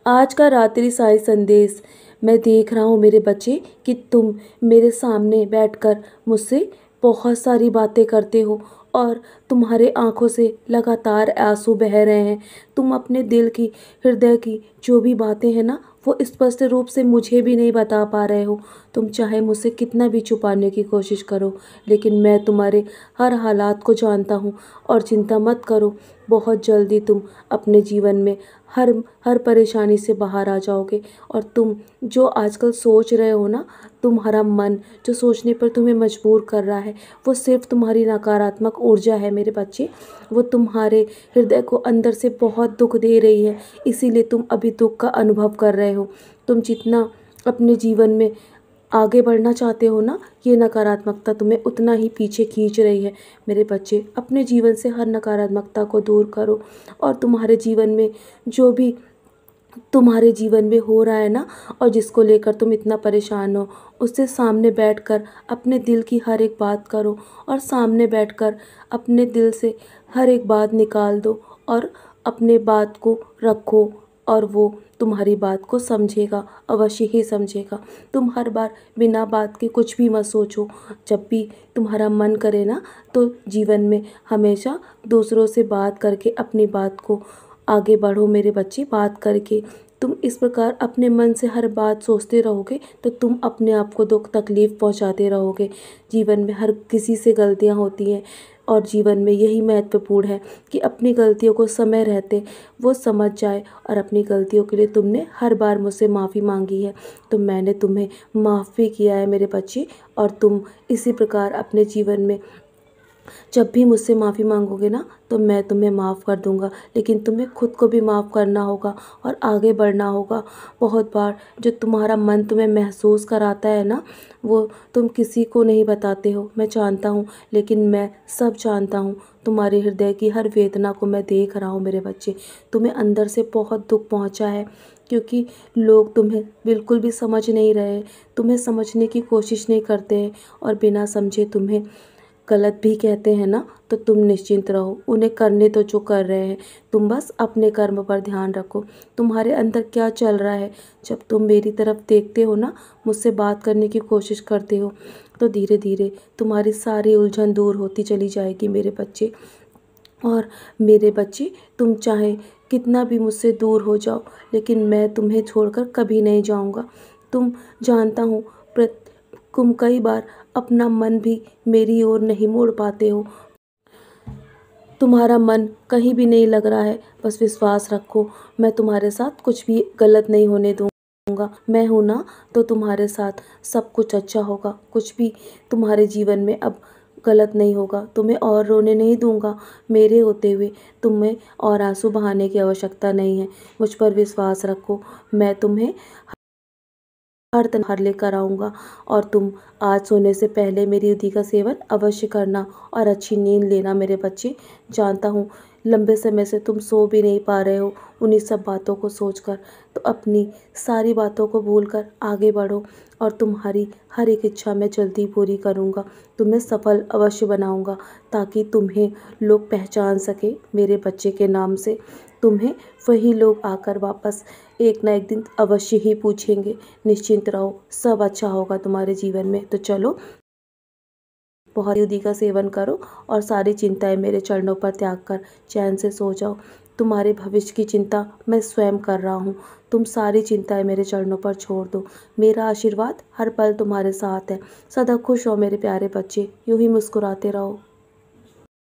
आज का रात्रि साई संदेश। मैं देख रहा हूँ मेरे बच्चे कि तुम मेरे सामने बैठकर मुझसे बहुत सारी बातें करते हो और तुम्हारे आंखों से लगातार आंसू बह रहे हैं। तुम अपने दिल की, हृदय की जो भी बातें हैं ना, वो स्पष्ट रूप से मुझे भी नहीं बता पा रहे हो। तुम चाहे मुझसे कितना भी छुपाने की कोशिश करो, लेकिन मैं तुम्हारे हर हालात को जानता हूँ। और चिंता मत करो, बहुत जल्दी तुम अपने जीवन में हर हर परेशानी से बाहर आ जाओगे। और तुम जो आजकल सोच रहे हो ना, तुम्हारा मन जो सोचने पर तुम्हें मजबूर कर रहा है, वो सिर्फ तुम्हारी नकारात्मक ऊर्जा है मेरे बच्चे। वो तुम्हारे हृदय को अंदर से बहुत दुख दे रही है, इसीलिए तुम अभी दुख का अनुभव कर रहे हो। तुम जितना अपने जीवन में आगे बढ़ना चाहते हो ना, ये नकारात्मकता तुम्हें उतना ही पीछे खींच रही है। मेरे बच्चे, अपने जीवन से हर नकारात्मकता को दूर करो और तुम्हारे जीवन में जो भी तुम्हारे जीवन में हो रहा है ना, और जिसको लेकर तुम इतना परेशान हो, उससे सामने बैठकर अपने दिल की हर एक बात करो और सामने बैठकर अपने दिल से हर एक बात निकाल दो और अपने बात को रखो। और वो तुम्हारी बात को समझेगा, अवश्य ही समझेगा। तुम हर बार बिना बात के कुछ भी मत सोचो। जब भी तुम्हारा मन करे ना, तो जीवन में हमेशा दूसरों से बात करके अपनी बात को आगे बढ़ो मेरे बच्चे। बात करके तुम इस प्रकार अपने मन से हर बात सोचते रहोगे तो तुम अपने आप को दुख तकलीफ़ पहुंचाते रहोगे। जीवन में हर किसी से गलतियां होती हैं और जीवन में यही महत्वपूर्ण है कि अपनी गलतियों को समय रहते वो समझ जाए। और अपनी गलतियों के लिए तुमने हर बार मुझसे माफ़ी मांगी है, तो मैंने तुम्हें माफ़ भी किया है मेरे बच्चे। और तुम इसी प्रकार अपने जीवन में जब भी मुझसे माफ़ी मांगोगे ना, तो मैं तुम्हें माफ़ कर दूंगा। लेकिन तुम्हें खुद को भी माफ़ करना होगा और आगे बढ़ना होगा। बहुत बार जो तुम्हारा मन तुम्हें महसूस कराता है ना, वो तुम किसी को नहीं बताते हो, मैं जानता हूँ। लेकिन मैं सब जानता हूँ, तुम्हारे हृदय की हर वेदना को मैं देख रहा हूँ मेरे बच्चे। तुम्हें अंदर से बहुत दुख पहुँचा है, क्योंकि लोग तुम्हें बिल्कुल भी समझ नहीं रहे, तुम्हें समझने की कोशिश नहीं करते हैं और बिना समझे तुम्हें गलत भी कहते हैं ना। तो तुम निश्चिंत रहो, उन्हें करने तो जो कर रहे हैं, तुम बस अपने कर्म पर ध्यान रखो। तुम्हारे अंदर क्या चल रहा है, जब तुम मेरी तरफ देखते हो ना, मुझसे बात करने की कोशिश करते हो, तो धीरे धीरे तुम्हारी सारी उलझन दूर होती चली जाएगी मेरे बच्चे। और मेरे बच्चे, तुम चाहे कितना भी मुझसे दूर हो जाओ, लेकिन मैं तुम्हें छोड़कर कभी नहीं जाऊंगा। तुम जानता हूँ, तुम कई बार अपना मन भी मेरी ओर नहीं मोड़ पाते हो। तुम्हारा मन कहीं भी नहीं लग रहा है, बस विश्वास रखो, मैं तुम्हारे साथ कुछ भी गलत नहीं होने दूंगा। मैं हूं ना, तो तुम्हारे साथ सब कुछ अच्छा होगा। कुछ भी तुम्हारे जीवन में अब गलत नहीं होगा। तुम्हें और रोने नहीं दूंगा। मेरे होते हुए तुम्हें और आंसू बहाने की आवश्यकता नहीं है। मुझ पर विश्वास रखो, मैं तुम्हें हर त्योहार लेकर आऊँगा। और तुम आज सोने से पहले मेरी विधि का सेवन अवश्य करना और अच्छी नींद लेना मेरे बच्चे। जानता हूँ लंबे समय से तुम सो भी नहीं पा रहे हो उन्हीं सब बातों को सोचकर, तो अपनी सारी बातों को भूलकर आगे बढ़ो और तुम्हारी हर एक इच्छा मैं जल्दी पूरी करूँगा। तुम्हें सफल अवश्य बनाऊँगा, ताकि तुम्हें लोग पहचान सके मेरे बच्चे के नाम से। तुम्हें वही लोग आकर वापस एक ना एक दिन अवश्य ही पूछेंगे। निश्चिंत रहो, सब अच्छा होगा तुम्हारे जीवन में। तो चलो, बहुत विधि का सेवन करो और सारी चिंताएं मेरे चरणों पर त्याग कर चैन से सो जाओ। तुम्हारे भविष्य की चिंता मैं स्वयं कर रहा हूँ। तुम सारी चिंताएं मेरे चरणों पर छोड़ दो। मेरा आशीर्वाद हर पल तुम्हारे साथ है। सदा खुश हो मेरे प्यारे बच्चे, यूं ही मुस्कुराते रहो।